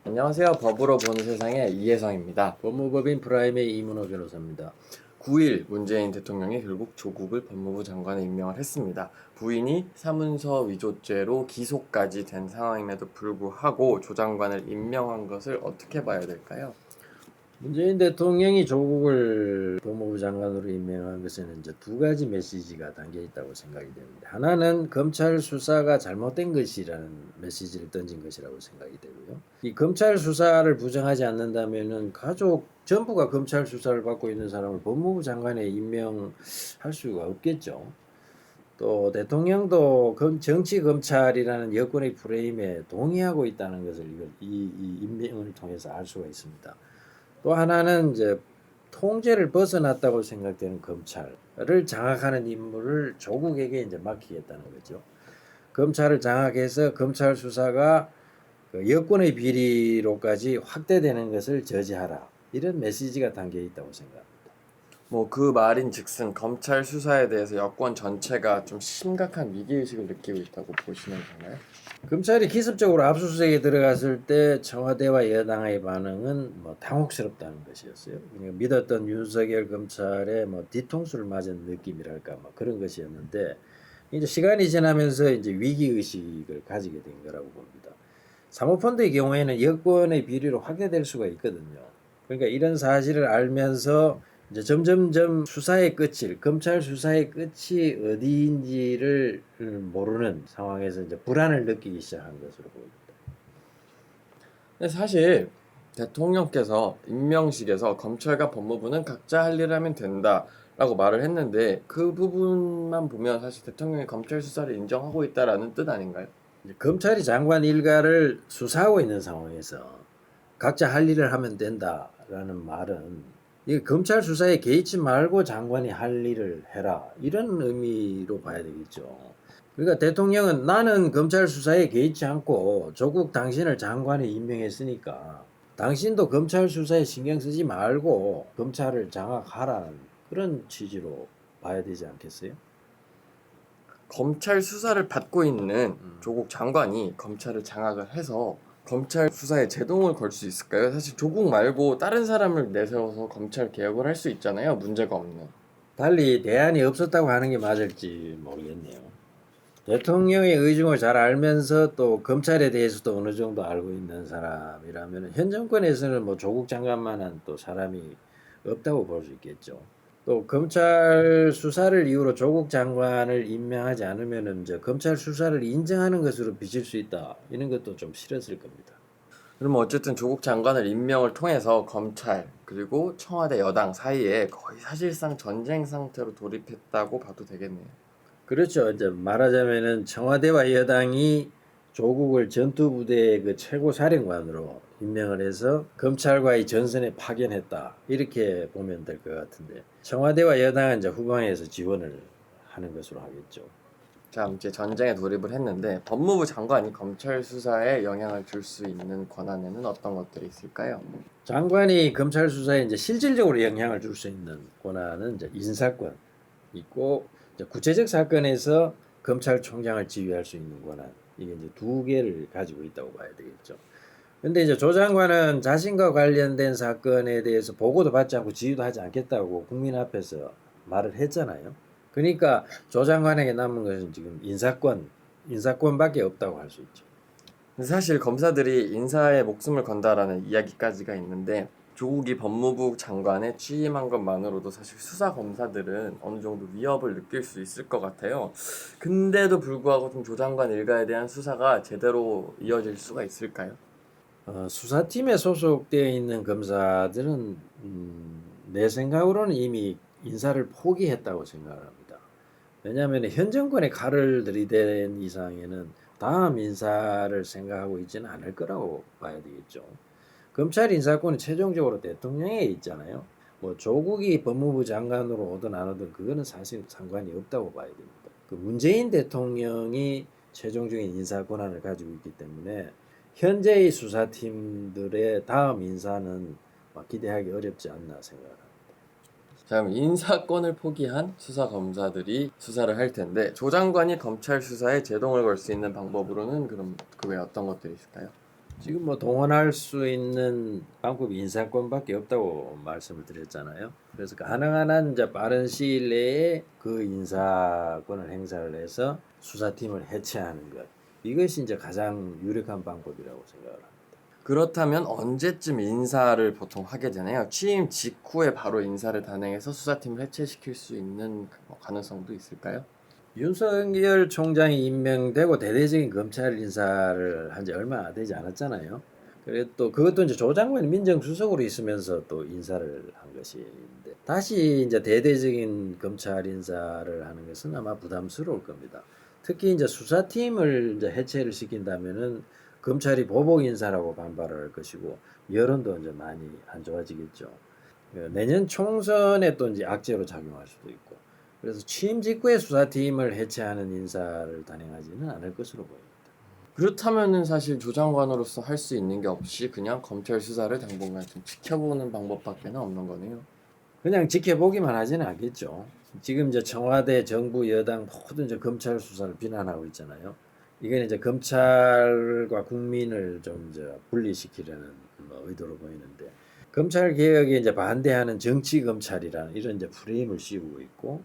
안녕하세요. 법으로 보는 세상의 이혜성입니다. 법무법인 프라임의 이문호 변호사입니다. 9일 문재인 대통령이 결국 조국을 법무부 장관에 임명을 했습니다. 부인이 사문서 위조죄로 기소까지 된 상황임에도 불구하고 조 장관을 임명한 것을 어떻게 봐야 될까요? 문재인 대통령이 조국을 법무부 장관으로 임명한 것에는 이제 두 가지 메시지가 담겨 있다고 생각이 됩니다. 하나는 검찰 수사가 잘못된 것이라는 메시지를 던진 것이라고 생각이 되고요. 이 검찰 수사를 부정하지 않는다면은 가족 전부가 검찰 수사를 받고 있는 사람을 법무부 장관에 임명할 수가 없겠죠. 또 대통령도 정치 검찰이라는 여권의 프레임에 동의하고 있다는 것을 이 임명을 통해서 알 수가 있습니다. 또 하나는 이제 통제를 벗어났다고 생각되는 검찰을 장악하는 임무를 조국에게 이제 맡기겠다는 거죠. 검찰을 장악해서 검찰 수사가 여권의 비리로까지 확대되는 것을 저지하라. 이런 메시지가 담겨 있다고 생각합니다. 그 말인즉슨 검찰 수사에 대해서 여권 전체가 좀 심각한 위기의식을 느끼고 있다고 보시는 건가요? 검찰이 기습적으로 압수수색에 들어갔을 때 청와대와 여당의 반응은 당혹스럽다는 것이었어요. 그러니까 믿었던 윤석열 검찰의 뒤통수를 맞은 느낌이랄까 그런 것이었는데 이제 시간이 지나면서 이제 위기 의식을 가지게 된 거라고 봅니다. 사모펀드의 경우에는 여권의 비리로 확대될 수가 있거든요. 그러니까 이런 사실을 알면서 이제 점점점 수사의 끝을, 검찰 수사의 끝이 어디인지를 모르는 상황에서 이제 불안을 느끼기 시작한 것으로 보입니다. 근데 사실 대통령께서 임명식에서 검찰과 법무부는 각자 할 일을 하면 된다라고 말을 했는데 그 부분만 보면 사실 대통령이 검찰 수사를 인정하고 있다라는 뜻 아닌가요? 검찰이 장관 일가를 수사하고 있는 상황에서 각자 할 일을 하면 된다라는 말은 이 검찰 수사에 개의치 말고 장관이 할 일을 해라 이런 의미로 봐야 되겠죠. 그러니까 대통령은 나는 검찰 수사에 개의치 않고 조국 당신을 장관에 임명했으니까 당신도 검찰 수사에 신경 쓰지 말고 검찰을 장악하라는 그런 취지로 봐야 되지 않겠어요? 검찰 수사를 받고 있는 조국 장관이 검찰을 장악을 해서 검찰 수사에 제동을 걸 수 있을까요? 사실 조국 말고 다른 사람을 내세워서 검찰 개혁을 할 수 있잖아요. 문제가 없는. 달리 대안이 없었다고 하는 게 맞을지 모르겠네요. 대통령의 의중을 잘 알면서 또 검찰에 대해서도 어느 정도 알고 있는 사람이라면 현 정권에서는 조국 장관만한 또 사람이 없다고 볼 수 있겠죠. 또 검찰 수사를 이유로 조국 장관을 임명하지 않으면은 이제 검찰 수사를 인정하는 것으로 비칠 수 있다. 이런 것도 좀 싫었을 겁니다. 그러면 어쨌든 조국 장관을 임명을 통해서 검찰 그리고 청와대 여당 사이에 거의 사실상 전쟁 상태로 돌입했다고 봐도 되겠네요. 그렇죠. 이제 말하자면은 청와대와 여당이 조국을 전투부대의 그 최고 사령관으로 임명을 해서 검찰과의 전선에 파견했다. 이렇게 보면 될 것 같은데 청와대와 여당은 이제 후방에서 지원을 하는 것으로 하겠죠. 자, 이제 전쟁에 돌입을 했는데 법무부 장관이 검찰 수사에 영향을 줄 수 있는 권한에는 어떤 것들이 있을까요? 장관이 검찰 수사에 이제 실질적으로 영향을 줄 수 있는 권한은 이제 인사권 있고 이제 구체적 사건에서 검찰총장을 지휘할 수 있는 권한 이게 이제 두 개를 가지고 있다고 봐야 되겠죠. 근데 이제 조 장관은 자신과 관련된 사건에 대해서 보고도 받지 않고 지휘도 하지 않겠다고 국민 앞에서 말을 했잖아요. 그러니까 조 장관에게 남은 것은 지금 인사권밖에 없다고 할 수 있죠. 근데 사실 검사들이 인사에 목숨을 건다라는 이야기까지가 있는데 조국이 법무부 장관에 취임한 것만으로도 사실 수사 검사들은 어느 정도 위협을 느낄 수 있을 것 같아요. 근데도 불구하고 좀 조 장관 일가에 대한 수사가 제대로 이어질 수가 있을까요? 수사팀에 소속되어 있는 검사들은 내 생각으로는 이미 인사를 포기했다고 생각을 합니다. 왜냐하면 현 정권에 칼을 들이댄 이상에는 다음 인사를 생각하고 있지는 않을 거라고 봐야 되겠죠. 검찰 인사권은 최종적으로 대통령에 있잖아요. 조국이 법무부 장관으로 오든 안 오든 그거는 사실 상관이 없다고 봐야 됩니다. 그 문재인 대통령이 최종적인 인사 권한을 가지고 있기 때문에 현재의 수사팀들의 다음 인사는 기대하기 어렵지 않나 생각합니다. 자, 그럼 인사권을 포기한 수사 검사들이 수사를 할 텐데 조 장관이 검찰 수사에 제동을 걸 수 있는 방법으로는 그럼 그 외에 어떤 것들이 있을까요? 지금 뭐 동원할 수 있는 방법이 인사권밖에 없다고 말씀을 드렸잖아요. 그래서 가능한 한 이제 빠른 시일 내에 그 인사권을 행사를 해서 수사팀을 해체하는 것. 이것이 이제 가장 유력한 방법이라고 생각을 합니다. 그렇다면 언제쯤 인사를 보통 하게 되나요? 취임 직후에 바로 인사를 단행해서 수사팀을 해체시킬 수 있는 가능성도 있을까요? 윤석열 총장이 임명되고 대대적인 검찰 인사를 한 지 얼마 되지 않았잖아요. 그래 또 그것도 이제 조 장관이 민정수석으로 있으면서 또 인사를 한 것인데 다시 이제 대대적인 검찰 인사를 하는 것은 아마 부담스러울 겁니다. 특히 이제 수사팀을 이제 해체를 시킨다면은 검찰이 보복 인사라고 반발을 할 것이고 여론도 이제 많이 안 좋아지겠죠. 내년 총선에 또 이제 악재로 작용할 수도 있고. 그래서 취임 직후에 수사팀을 해체하는 인사를 단행하지는 않을 것으로 보입니다. 그렇다면은 사실 조 장관으로서 할 수 있는 게 없이 그냥 검찰 수사를 당분간 좀 지켜보는 방법밖에는 없는 거네요. 그냥 지켜보기만 하지는 않겠죠. 지금 이제 청와대, 정부, 여당 모두 이제 검찰 수사를 비난하고 있잖아요. 이건 이제 검찰과 국민을 좀 이제 분리시키려는 의도로 보이는데 검찰 개혁에 이제 반대하는 정치 검찰이라는 이런 이제 프레임을 씌우고 있고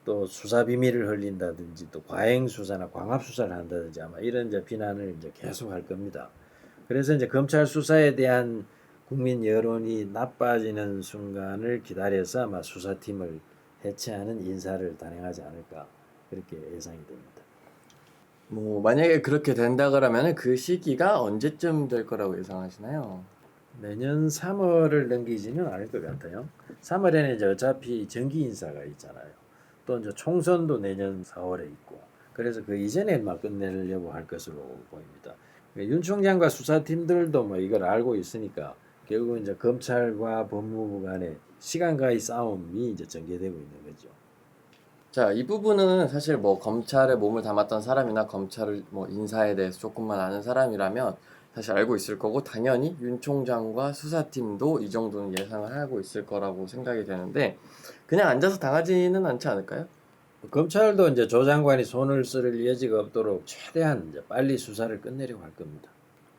또 수사 비밀을 흘린다든지 또 과잉 수사나 광합 수사를 한다든지 아마 이런 이제 비난을 이제 계속 할 겁니다. 그래서 이제 검찰 수사에 대한 국민 여론이 나빠지는 순간을 기다려서 아마 수사팀을 해체하는 인사를 단행하지 않을까 그렇게 예상이 됩니다. 뭐 만약에 그렇게 된다 그러면은 그 시기가 언제쯤 될 거라고 예상하시나요? 내년 3월을 넘기지는 않을 것 같아요. 3월에는 이제 어차피 정기 인사가 있잖아요. 또 이제 총선도 내년 4월에 있고, 그래서 그 이전에 막 끝내려고 할 것으로 보입니다. 윤 총장과 수사팀들도 뭐 이걸 알고 있으니까 결국 이제 검찰과 법무부 간의 시간과의 싸움이 이제 전개되고 있는 거죠. 자, 이 부분은 사실 뭐 검찰에 몸을 담았던 사람이나 검찰을 뭐 인사에 대해서 조금만 아는 사람이라면 사실 알고 있을 거고 당연히 윤 총장과 수사팀도 이 정도는 예상을 하고 있을 거라고 생각이 되는데 그냥 앉아서 당하지는 않지 않을까요? 검찰도 이제 조 장관이 손을 쓸 여지가 없도록 최대한 이제 빨리 수사를 끝내려고 할 겁니다.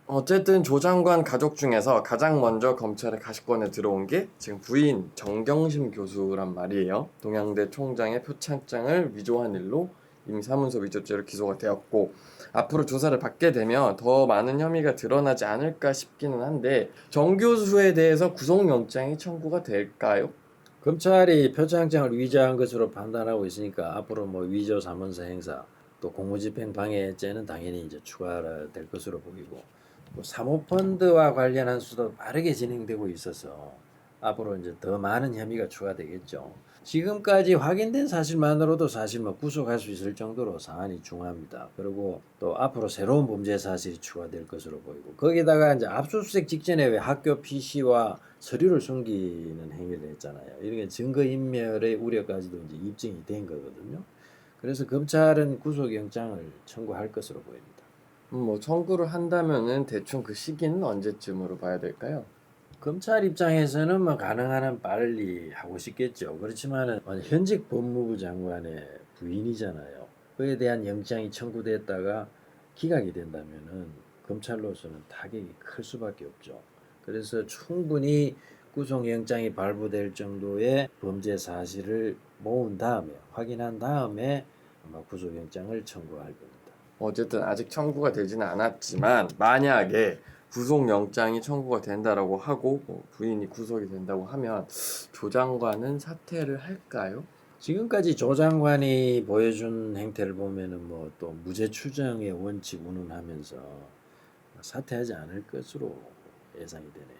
어쨌든 조 장관 가족 중에서 가장 먼저 검찰의 가시권에 들어온 게 지금 부인 정경심 교수란 말이에요. 동양대 총장의 표창장을 위조한 일로 이미 사문서 위조죄로 기소가 되었고 앞으로 조사를 받게 되면 더 많은 혐의가 드러나지 않을까 싶기는 한데 정 교수에 대해서 구속영장이 청구가 될까요? 검찰이 표창장을 위조한 것으로 판단하고 있으니까 앞으로 뭐 위조 사문서 행사 또 공무집행 방해죄는 당연히 이제 추가될 것으로 보이고 또 사모펀드와 관련한 수도 빠르게 진행되고 있어서 앞으로 이제 더 많은 혐의가 추가되겠죠. 지금까지 확인된 사실만으로도 사실 뭐 구속할 수 있을 정도로 사안이 중합니다. 그리고 또 앞으로 새로운 범죄 사실이 추가될 것으로 보이고 거기다가 이제 압수수색 직전에 왜 학교 PC와 서류를 숨기는 행위를 했잖아요. 이런 게 증거인멸의 우려까지도 이제 입증이 된 거거든요. 그래서 검찰은 구속영장을 청구할 것으로 보입니다. 뭐 청구를 한다면은 대충 그 시기는 언제쯤으로 봐야 될까요? 검찰 입장에서는 뭐 가능한 한 빨리 하고 싶겠죠. 그렇지만은 현직 법무부 장관의 부인이잖아요. 그에 대한 영장이 청구됐다가 기각이 된다면은 검찰로서는 타격이 클 수밖에 없죠. 그래서 충분히 구속영장이 발부될 정도의 범죄 사실을 모은 다음에 확인한 다음에 아마 구속영장을 청구할 겁니다. 어쨌든 아직 청구가 되지는 않았지만 만약에 구속영장이 청구가 된다라고 하고 뭐 부인이 구속이 된다고 하면 조 장관은 사퇴를 할까요? 지금까지 조 장관이 보여준 행태를 보면은 뭐 또 무죄 추정의 원칙 운운하면서 사퇴하지 않을 것으로 예상이 되네요.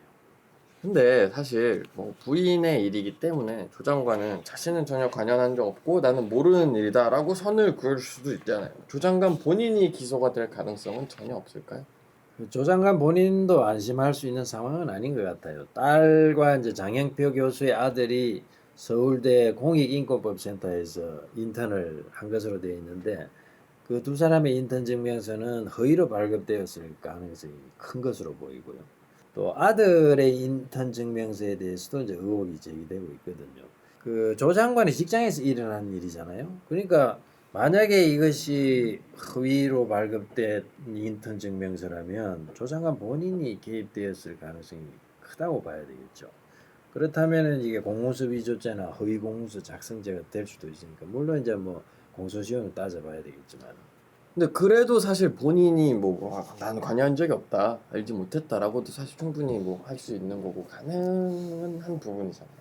근데 사실 뭐 부인의 일이기 때문에 조 장관은 자신은 전혀 관여한 적 없고 나는 모르는 일이다라고 선을 그을 수도 있잖아요. 조 장관 본인이 기소가 될 가능성은 전혀 없을까요? 조 장관 본인도 안심할 수 있는 상황은 아닌 것 같아요. 딸과 이제 장영표 교수의 아들이 서울대 공익인권법센터에서 인턴을 한 것으로 되어 있는데 그 두 사람의 인턴 증명서는 허위로 발급되었을 가능성이 큰 것으로 보이고요. 또 아들의 인턴 증명서에 대해서도 이제 의혹이 제기되고 있거든요. 그 조 장관이 직장에서 일어난 일이잖아요. 그러니까 만약에 이것이 허위로 발급된 인턴 증명서라면 조 장관 본인이 개입되었을 가능성이 크다고 봐야 되겠죠. 그렇다면은 이게 공문서 위조죄나 허위 공문서 작성죄가 될 수도 있으니까 물론 이제 뭐 공소시효는 따져봐야 되겠지만 근데 그래도 사실 본인이 나는 관여한 적이 없다, 알지 못했다라고도 사실 충분히 뭐 할 수 있는 거고 가능한 한 부분이잖아요.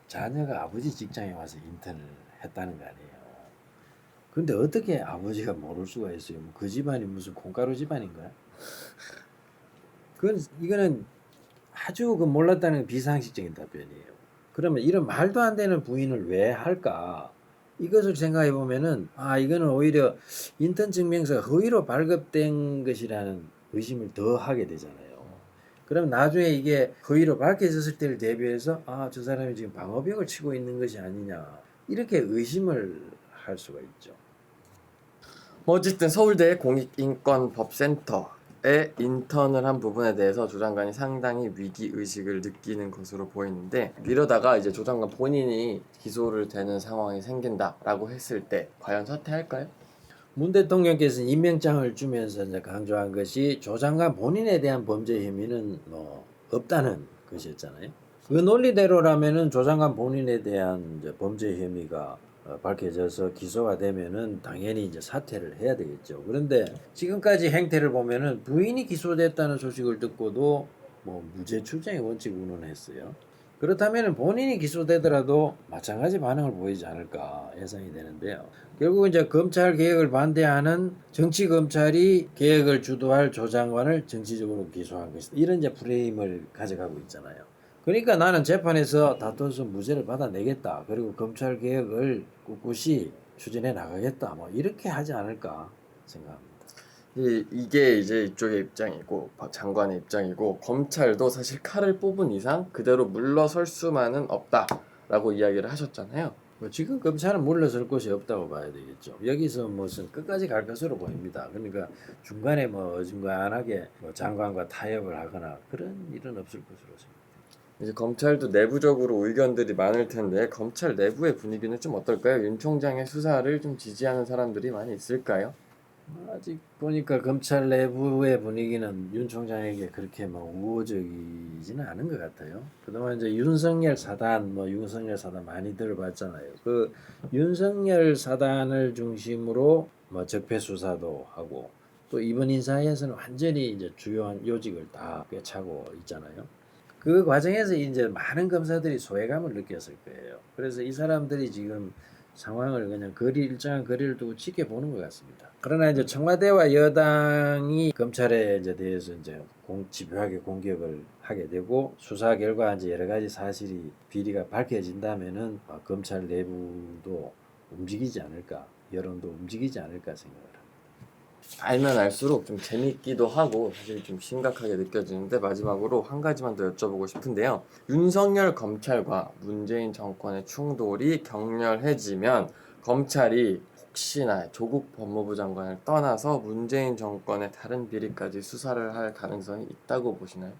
자녀가 아버지 직장에 와서 인턴을 했다는 거 아니에요. 근데 어떻게 아버지가 모를 수가 있어요? 그 집안이 무슨 콩가루 집안인가요? 이거는 아주 몰랐다는 비상식적인 답변이에요. 그러면 이런 말도 안 되는 부인을 왜 할까? 이것을 생각해 보면은 이거는 오히려 인턴 증명서 허위로 발급된 것이라는 의심을 더 하게 되잖아요. 그럼 나중에 이게 허위로 밝혀졌을 때를 대비해서 저 사람이 지금 방어벽을 치고 있는 것이 아니냐 이렇게 의심을 할 수가 있죠. 어쨌든 서울대 공익인권법센터에 인턴을 한 부분에 대해서 조 장관이 상당히 위기의식을 느끼는 것으로 보이는데, 이러다가 이제 조 장관 본인이 기소를 되는 상황이 생긴다라고 했을 때 과연 사퇴할까요? 문 대통령께서는 임명장을 주면서 이제 강조한 것이 조 장관 본인에 대한 범죄 혐의는 없다는 것이었잖아요. 그 논리대로라면은 조 장관 본인에 대한 이제 범죄 혐의가 밝혀져서 기소가 되면은 당연히 이제 사퇴를 해야 되겠죠. 그런데 지금까지 행태를 보면은 부인이 기소됐다는 소식을 듣고도 무죄 추정의 원칙 운운했어요. 그렇다면 본인이 기소되더라도 마찬가지 반응을 보이지 않을까 예상이 되는데요. 결국 이제 검찰 개혁을 반대하는 정치 검찰이 개혁을 주도할 조 장관을 정치적으로 기소한 것이다. 이런 이제 프레임을 가져가고 있잖아요. 그러니까 나는 재판에서 다퉈서 무죄를 받아내겠다. 그리고 검찰 개혁을 꿋꿋이 추진해 나가겠다. 이렇게 하지 않을까 생각합니다. 이게 이제 이쪽의 입장이고 박 장관의 입장이고, 검찰도 사실 칼을 뽑은 이상 그대로 물러설 수만은 없다라고 이야기를 하셨잖아요. 지금 검찰은 물러설 곳이 없다고 봐야 되겠죠. 여기서 무슨 끝까지 갈 것으로 보입니다. 그러니까 중간에 어중간하게 장관과 타협을 하거나 그런 일은 없을 것으로 생각합니다. 이제 검찰도 내부적으로 의견들이 많을 텐데 검찰 내부의 분위기는 좀 어떨까요? 윤 총장의 수사를 좀 지지하는 사람들이 많이 있을까요? 아직 보니까 검찰 내부의 분위기는 윤 총장에게 그렇게 우호적이지는 않은 것 같아요. 그동안 이제 윤석열 사단 많이 들어봤잖아요. 그 윤석열 사단을 중심으로 적폐 수사도 하고 또 이번 인사에서는 완전히 이제 주요한 요직을 다 꿰차고 있잖아요. 그 과정에서 이제 많은 검사들이 소외감을 느꼈을 거예요. 그래서 이 사람들이 지금 상황을 그냥 일정한 거리를 두고 지켜보는 것 같습니다. 그러나 이제 청와대와 여당이 검찰에 이제 대해서 이제 집요하게 공격을 하게 되고 수사 결과 이제 여러 가지 사실이 비리가 밝혀진다면은 검찰 내부도 움직이지 않을까, 여론도 움직이지 않을까 생각을 합니다. 알면 알수록 좀 재밌기도 하고 사실 좀 심각하게 느껴지는데, 마지막으로 한 가지만 더 여쭤보고 싶은데요. 윤석열 검찰과 문재인 정권의 충돌이 격렬해지면 검찰이 혹시나 조국 법무부 장관을 떠나서 문재인 정권의 다른 비리까지 수사를 할 가능성이 있다고 보시나요?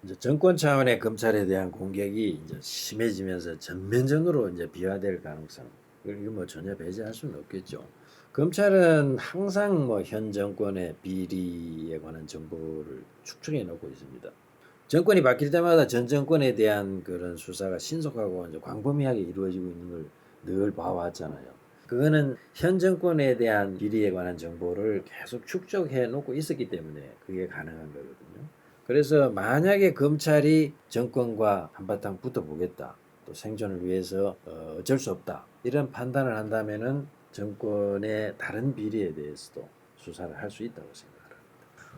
이제 정권 차원의 검찰에 대한 공격이 이제 심해지면서 전면전으로 이제 비화될 가능성, 이거 전혀 배제할 수는 없겠죠. 검찰은 항상 현 정권의 비리에 관한 정보를 축적해 놓고 있습니다. 정권이 바뀔 때마다 전 정권에 대한 그런 수사가 신속하고 이제 광범위하게 이루어지고 있는 걸 늘 봐왔잖아요. 그거는 현 정권에 대한 비리에 관한 정보를 계속 축적해 놓고 있었기 때문에 그게 가능한 거거든요. 그래서 만약에 검찰이 정권과 한바탕 붙어보겠다, 또 생존을 위해서 어쩔 수 없다, 이런 판단을 한다면은 정권의 다른 비리에 대해서도 수사를 할 수 있다고 생각합니다.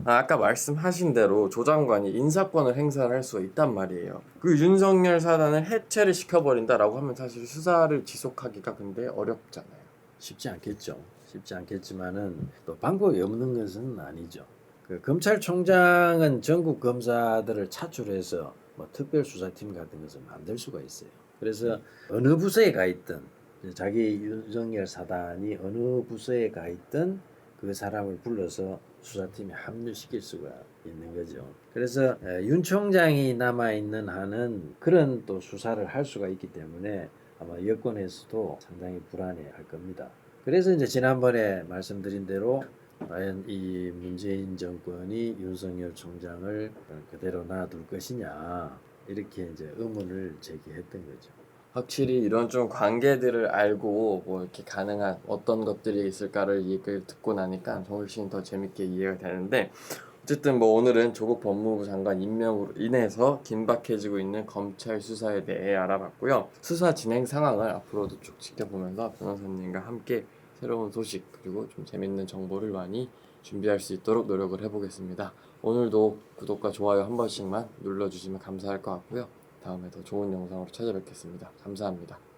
아까 말씀하신 대로 조 장관이 인사권을 행사를 할 수가 있단 말이에요. 그 윤석열 사단을 해체를 시켜버린다라고 하면 사실 수사를 지속하기가 근데 어렵잖아요. 쉽지 않겠죠. 쉽지 않겠지만은 또 방법이 없는 것은 아니죠. 그 검찰총장은 전국 검사들을 차출해서 특별수사팀 같은 것을 만들 수가 있어요. 그래서 어느 부서에 가 있든 자기 윤석열 사단이 어느 부서에 가 있든 그 사람을 불러서 수사팀에 합류시킬 수가 있는 거죠. 그래서 윤 총장이 남아있는 한은 그런 또 수사를 할 수가 있기 때문에 아마 여권에서도 상당히 불안해할 겁니다. 그래서 이제 지난번에 말씀드린 대로 과연 이 문재인 정권이 윤석열 총장을 그대로 놔둘 것이냐 이렇게 이제 의문을 제기했던 거죠. 확실히 이런 좀 관계들을 알고 뭐 이렇게 가능한 어떤 것들이 있을까를 얘기를 듣고 나니까 훨씬 더 재밌게 이해가 되는데, 어쨌든 뭐 오늘은 조국 법무부 장관 임명으로 인해서 긴박해지고 있는 검찰 수사에 대해 알아봤고요. 수사 진행 상황을 앞으로도 쭉 지켜보면서 변호사님과 함께 새로운 소식 그리고 좀 재밌는 정보를 많이 준비할 수 있도록 노력을 해보겠습니다. 오늘도 구독과 좋아요 한 번씩만 눌러주시면 감사할 것 같고요. 다음에 더 좋은 영상으로 찾아뵙겠습니다. 감사합니다.